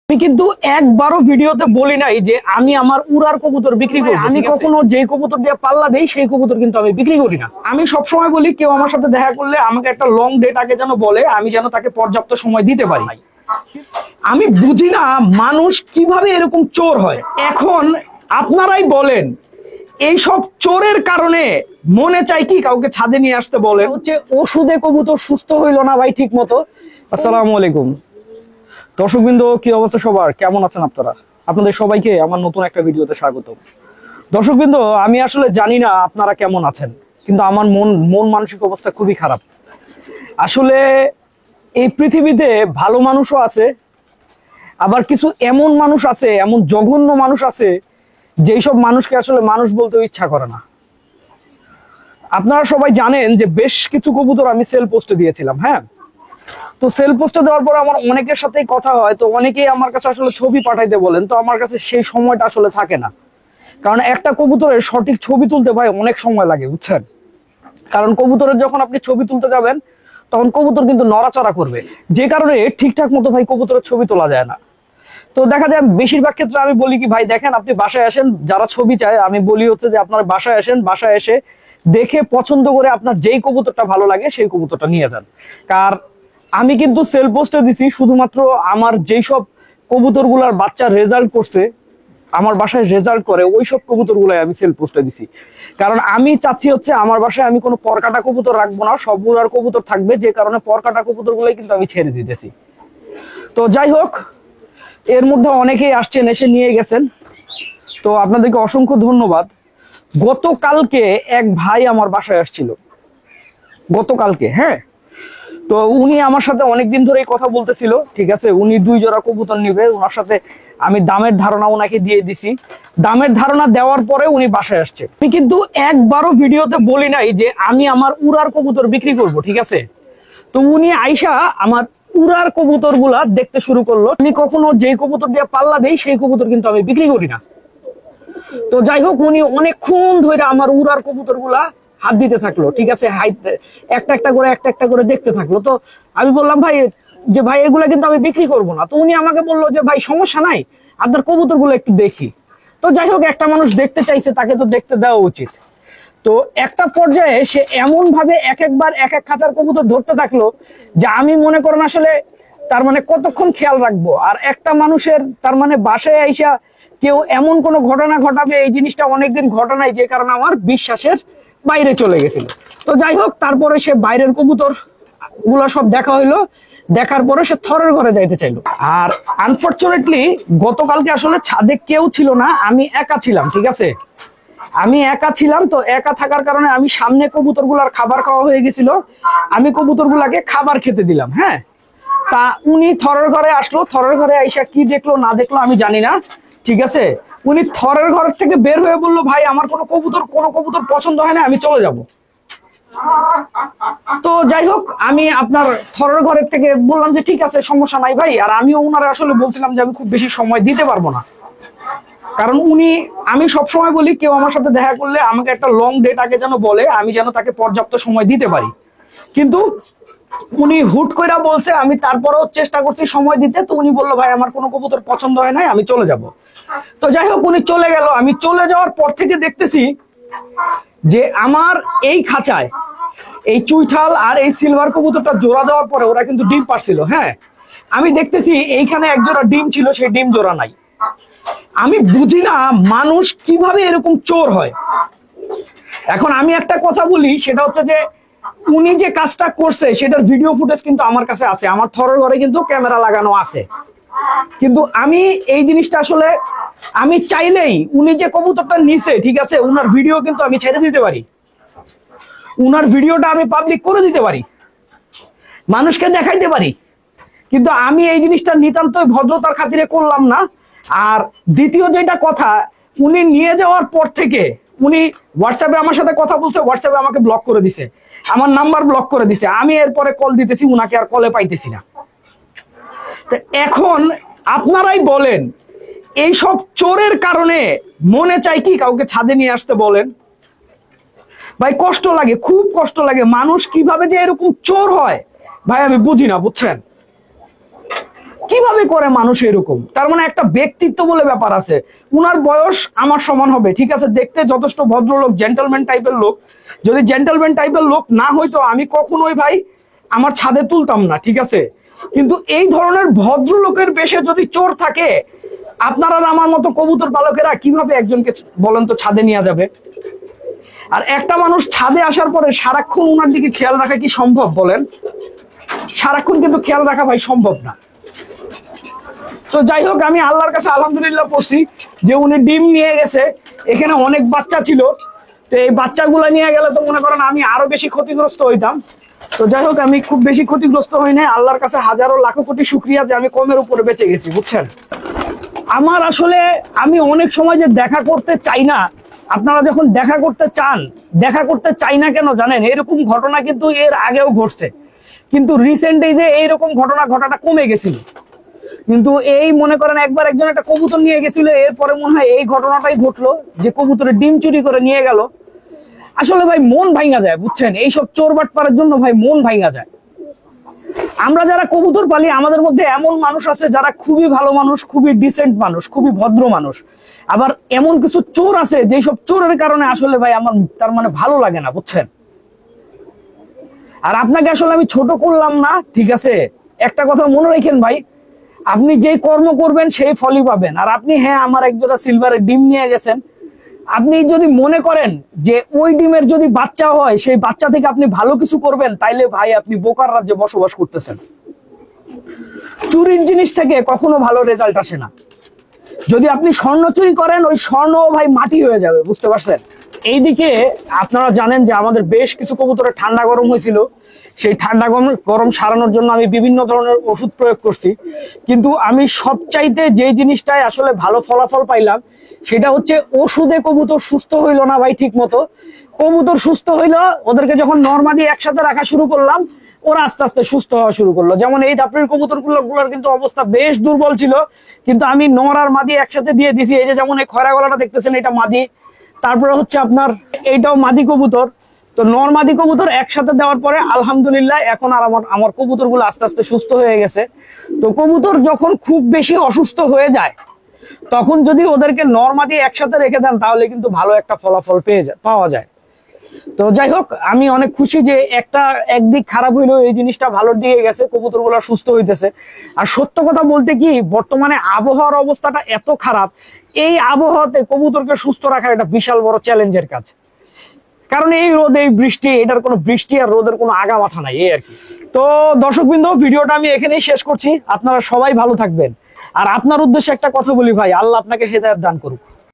আমি কিন্তু একবারও ভিডিওতে বলি নাই যে আমি আমার উড়ার কবুতর বিক্রি করি। আমি কখনো যে কবুতর দিয়ে পাল্লা দেই সেই কবুতর কিন্তু আমি বিক্রি করি না। আমি সবসময় বলি কেউ আমার সাথে দেখা করলে আমাকে একটা লং ডেট আগে যেন বলে, আমি যেন তাকে পর্যাপ্ত সময় দিতে পারি। আমি বুঝি না মানুষ কিভাবে এরকম চোর হয়। এখন আপনারাই বলেন, এইসব চোরের কারণে মনে চাই কি কাউকে ছাদে নিয়ে আসতে বলে হচ্ছে ওষুধে কবুতর সুস্থ হইলো না ভাই ঠিক মতো। আসসালামু আলাইকুম দর্শকবৃন্দ, কি অবস্থা সবার, কেমন আছেন আপনারা? আপনাদের সবাইকে আমার নতুন একটা ভিডিওতে স্বাগত। দর্শকবৃন্দ, আমি আসলে জানি না আপনারা কেমন আছেন, কিন্তু আমার মন মানসিক অবস্থা খুবই খারাপ। আসলে এই পৃথিবীতে ভালো মানুষও আছে, আবার কিছু এমন মানুষ আছে, এমন জঘন্য মানুষ আছে যেই সব মানুষকে আসলে মানুষ বলতে ইচ্ছা করে না। আপনারা সবাই জানেন যে বেশ কিছু কবুতর আমি সেল পোস্টে দিয়েছিলাম। হ্যাঁ, তো সেল পোস্টে দেওয়ার পর আমার অনেকের সাথেই কথা হয়, তো অনেকেই আমার কাছে আসলে ছবি পাঠাইতে বলেন, তো আমার কাছে সেই সময়টা আসলে থাকে না। কারণ একটা কবুতরের সঠিক ছবি তুলতে ভাই অনেক সময় লাগে, বুঝছেন? কারণ কবুতরের যখন আপনি ছবি তুলতে যাবেন তখন কবুতর কিন্তু নড়াচড়া করবে, যে কারণে ঠিকঠাক মতো ভাই কবুতরের ছবি তোলা যায় না। তো দেখা যায় বেশিরভাগ ক্ষেত্রে আমি বলি কি ভাই দেখেন, আপনি বাসায় আসেন, যারা ছবি চায় আমি বলি হচ্ছে যে আপনার বাসায় আসেন, বাসায় এসে দেখে পছন্দ করে আপনার যেই কবুতরটা ভালো লাগে সেই কবুতরটা নিয়ে যান। কার আমি কিন্তু সেল পোস্টে দিছি শুধুমাত্র আমার যেই সব কবুতরগুলার বাচ্চা রেজাল্ট করছে, আমার বাসায় রেজাল্ট করে ওই সব কবুতরগুলাই আমি সেল পোস্টে দিছি। কারণ আমি চাচ্ছি হচ্ছে আমার বাসায় আমি কোনো পরকাটা কবুতর রাখবো না, সবগুলার কবুতর থাকবে, যে কারণে পরকাটা কবুতরগুলাই কিন্তু আমি ছেড়ে দিতেছি। তো যাই হোক, এর মধ্যে অনেকেই আসছেন, এসে নিয়ে গেছেন, তো আপনাদেরকে অসংখ্য ধন্যবাদ। গতকালকে এক ভাই আমার বাসায় আসছিল, গতকালকে। হ্যাঁ, তো উনি আমার সাথে অনেকদিন ধরেই কথা বলতেছিল, ঠিক আছে, উনি 2 জোড়া কবুতর নিবে, ওনার সাথে আমি দামের ধারণা ওনাকে দিয়ে দিছি। দামের ধারণা দেওয়ার পরে উনি বাসায় আসছে। আমি কিন্তু একবারও ভিডিওতে বলি নাই যে আমি আমার উড়ার কবুতর বিক্রি করব, ঠিক আছে। তো উনি আইসা আমার উড়ার কবুতর গুলা দেখতে শুরু করলো। আমি কখনো যে কবুতর দিয়ে পাল্লা দেই সেই কবুতর কিন্তু আমি বিক্রি করি না। তো যাই হোক, উনি অনেকক্ষণ ধরে আমার উড়ার কবুতর গুলা হাত দিতে থাকলো, ঠিক আছে, একটা একটা করে দেখতে থাকলো। তো আমি বললাম ভাই, যে ভাই এগুলা কিন্তু আমি বিক্রি করব না। তো উনি আমাকে বললো যে ভাই সমস্যা নাই, আপনার কবুতর গুলো একটু দেখি। তো যাই হোক, একটা মানুষ দেখতে চাইছে, তাকে তো দেখতে দেওয়া উচিত। তো একটা পর্যায়ে সে এমন ভাবে একবার এক খাঁচার কবুতর ধরতে থাকলো যে আমি মনে করেন আসলে তার মানে কতক্ষণ খেয়াল রাখবো। আর একটা মানুষের তার মানে বাসায় আইসা কেউ এমন কোনো ঘটনা ঘটাবে, এই জিনিসটা অনেকদিন ঘটে নাই, যে কারণে আমার বিশ্বাসের বাইরে চলে গেছিল। তো যাই হোক, তারপরে সে বাইরের কবুতর গুলো সব দেখা হইলো, দেখার পরে সে থরের ঘরে যাইতে চাইলো। আর আনফরচুনেটলি গতকালকে আসলে ছাদে কেউ ছিল না, আমি একা ছিলাম, ঠিক আছে, আমি একা ছিলাম। তো একা থাকার কারণে আমি সামনে কবুতর গুলার খাবার খাওয়া হয়ে গেছিল, আমি কবুতর গুলাকে খাবার খেতে দিলাম। হ্যাঁ, তা উনি থরের ঘরে আসলো, থরের ঘরে আইসা কি দেখলো না দেখলো আমি জানি না, ঠিক আছে। উনি থরের ঘর থেকে বের হয়ে বললো ভাই আমার কোনো কবুতর পছন্দ হয় না, আমি চলে যাব। তো যাই হোক, আমি আপনার থরের ঘরের থেকে বললাম যে ঠিক আছে, সমস্যা নাই ভাই। আর আমিও ওনারা আসলে বলছিলাম যে আমি খুব বেশি সময় দিতে পারবো না, কারণ আমি সবসময় বলি কেউ আমার সাথে দেখা করলে আমাকে একটা লং ডেট আগে যেন বলে, আমি যেন তাকে পর্যাপ্ত সময় দিতে পারি। কিন্তু উনি হুট কইরা বলছে, আমি তারপরেও চেষ্টা করছি সময় দিতে। তো উনি বললো ভাই আমার কোনো কবুতর পছন্দ হয় নাই, আমি চলে যাব। তো যাই হোক, উনি চলে গেল। আমি চলে যাওয়ার পর থেকে দেখতেছি যে আমার এই খাঁচায় এই চুইঠাল আর এই সিলভার কবুতরটা জোড়া দেওয়ার পরে ওরা কিন্তু ডিম পারছিল। হ্যাঁ, আমি দেখতেছি এইখানে এক জোড়া ডিম ছিল, সেই ডিম জোড়া নাই। আমি বুঝি না মানুষ কিভাবে এরকম চোর হয়। এখন আমি একটা কথা বলি, সেটা হচ্ছে যে উনি যে কাজটা করছে সেটার ভিডিও ফুটেজ কিন্তু আমার কাছে আছে, আমার থরের ঘরে কিন্তু ক্যামেরা লাগানো আছে। কিন্তু আমি এই জিনিসটা আসলে আমি চাইলেই উনি যে কবুতরটা নিছে, ঠিক আছে, উনার ভিডিও কিন্তু আমি ছেড়ে দিতে পারি, উনার ভিডিওটা আমি পাবলিক করে দিতে পারি, মানুষকে দেখাইতে পারি। কিন্তু আমি এই জিনিসটা নিতান্তই ভদ্রতার খাতিরে করলাম না। আর দ্বিতীয় যেটা কথা, উনি নিয়ে যাওয়ার পর থেকে উনি হোয়াটসঅ্যাপে আমার সাথে কথা বলছে, হোয়াটসঅ্যাপে আমাকে ব্লক করে দিছে, আমার নাম্বার ব্লক করে দিছে। আমি এরপরে কল দিতেছি, উনাকে আর কলে পাইতেছি না। তো এখন আপনারাই বলেন, এইসব চোরের কারণে মনে চাই কি কাউকে ছাদে নিয়ে আসতে বলেন। ভাই কষ্ট লাগে, খুব কষ্ট লাগে। মানুষ কিভাবে যে এরকম চোর হয় ভাই আমি বুঝি না, বুঝছেন। কিভাবে করে মানুষ এরকম? তার মানে একটা ব্যক্তিত্ব বলে ব্যাপার আছে। উনার বয়স আমার সমান হবে, ঠিক আছে, দেখতে যথেষ্ট ভদ্রলোক, জেন্টলম্যান টাইপের লোক। যদি জেন্টলম্যান টাইপের লোক না হইতো আমি কখনোই ভাই আমার ছাদে তুলতাম না, ঠিক আছে। কিন্তু এই ধরনের ভদ্রলোকের বেশে যদি চোর থাকে, আপনারা আমার মতো কবুতর পালকেরা কিভাবে একজনকে বলেন তো ছাদে নিয়ে যাবে? আর একটা মানুষ ছাদে আসার পরে সারাক্ষণ উনার দিকে খেয়াল রাখা কি সম্ভব বলেন? সারাক্ষণ কিন্তু খেয়াল রাখা ভাই সম্ভব না। তো যাই হোক, আমি আল্লাহর কাছে আলহামদুলিল্লাহ পড়ছি যে উনি ডিম নিয়ে গেছে, এখানে অনেক বাচ্চা ছিল। তো এই বাচ্চাগুলো নিয়ে গেলে তো মনে করেন আমি আরো বেশি ক্ষতিগ্রস্ত হইতাম। তো যাই হোক, আমি খুব বেশি ক্ষতিগ্রস্ত হই নাই। আল্লাহর কাছে হাজারো লাখো কোটি শুকরিয়া যে আমি কমের উপরে বেঁচে গেছি, বুঝছেন। আমার আসলে আমি অনেক সময় যে দেখা করতে চাই না, আপনারা যখন দেখা করতে চান, দেখা করতে চাই না কেন জানেন? এরকম ঘটনা কিন্তু এর আগেও ঘটছে, কিন্তু রিসেন্ট এই যে এইরকম ঘটনা ঘটাটা কমে গেছিল। কিন্তু এই মনে করেন একবার একজন একটা কবুতর নিয়ে গেছিল, এরপরে মনে হয় এই ঘটনাটাই ঘটলো যে কবুতরের ডিম চুরি করে নিয়ে গেল। আসলে ভাই মন ভাঙা যায়, বুঝছেন, এইসব চোর বাটপারের জন্য ভাই মন ভাঙা যায়। আমরা যারা কবুতর পালি আমাদের মধ্যে এমন মানুষ আছে যারা খুবই ভালো মানুষ, খুবই ডিসেন্ট মানুষ, খুবই ভদ্র মানুষ। আবার এমন কিছু চোর আছে যেসব চোরের কারণে আসলে ভাই আমার তার মানে ভালো লাগে না, বুঝছেন। আর আপনাকে আসলে আমি ছোট করলাম না, ঠিক আছে। একটা কথা মনে রাখেন ভাই, আপনি যেই কর্ম করবেন সেই ফলই পাবেন। আর আপনি, হ্যাঁ, আমার একজোড়া সিলভারের ডিম নিয়ে গেছেন, আপনি যদি মনে করেন যে ওই ডিমের যদি বাচ্চা হয় সেই বাচ্চা থেকে আপনি ভালো কিছু করবেন, তাইলে ভাই আপনি বোকার রাজ্যে বসবাস করতেছেন। চুরির জিনিস থেকে কখনো ভালো রেজাল্ট আসে না। যদি আপনি স্বর্ণ চুরি করেন, ওই স্বর্ণ ভাই মাটি হয়ে যাবে, বুঝতে পারছেন। এইদিকে আপনারা জানেন যে আমাদের বেশ কিছু কবুতরের ঠান্ডা গরম হয়েছিল। সেই ঠান্ডা গরম সারানোর জন্য আমি বিভিন্ন ধরনের ওষুধ প্রয়োগ করছি, কিন্তু আমি সবচাইতে যে জিনিসটাই আসলে ভালো ফলাফল পাইলাম সেটা হচ্ছে ওষুধে কবুতর সুস্থ হইলো না ভাই ঠিক মতো। কবুতর সুস্থ হইলো, ওদেরকে যখন নরমালি একসাথে রাখা শুরু করলাম, ওরা আস্তে আস্তে সুস্থ হওয়া শুরু করলো। যেমন এই দাপড়ির কবুতর গুলোর কিন্তু অবস্থা বেশ দুর্বল ছিল, কিন্তু আমি নর আর মাদি একসাথে দিয়ে দিছি। এই যে যেমন এই খয়রা গলাটা দেখতেছেন, এটা মাদি। তারপরে হচ্ছে আপনার এইটাও মাদি কবুতর। তো নর মাদি কবুতর একসাথে দেওয়ার পরে আলহামদুলিল্লাহ এখন আর আমার কবুতর গুলো আস্তে আস্তে সুস্থ হয়ে গেছে। তো কবুতর যখন খুব বেশি অসুস্থ হয়ে যায়, তখন যদি ওদেরকে নর মাদি একসাথে রেখে দেন তাহলে কিন্তু ভালো একটা ফলাফল পাওয়া যায়। তো যাই হোক, আমি অনেক খুশি যে একদিক খারাপ হইলেও এই জিনিসটা ভালোর দিকে গেছে, কবুতর গুলা সুস্থ হইতেছে। আর সত্য কথা বলতে কি, বর্তমানে আবহাওয়ার অবস্থাটা এত খারাপ, এই আবহাওয়াতে কবুতরকে সুস্থ রাখা একটা বিশাল বড় চ্যালেঞ্জের কাজ। কারণ এই রোদ, এই বৃষ্টি, এটার কোনো বৃষ্টি আর রোদের কোনো আগা মাথা নাই, এই আর কি। তো দর্শকবৃন্দ, ভিডিওটা আমি এখানেই শেষ করছি। আপনারা সবাই ভালো থাকবেন। আর আপনার উদ্দেশ্যে একটা কথা বলি ভাই, আল্লাহ আপনাকে হেদায়েত দান করুক।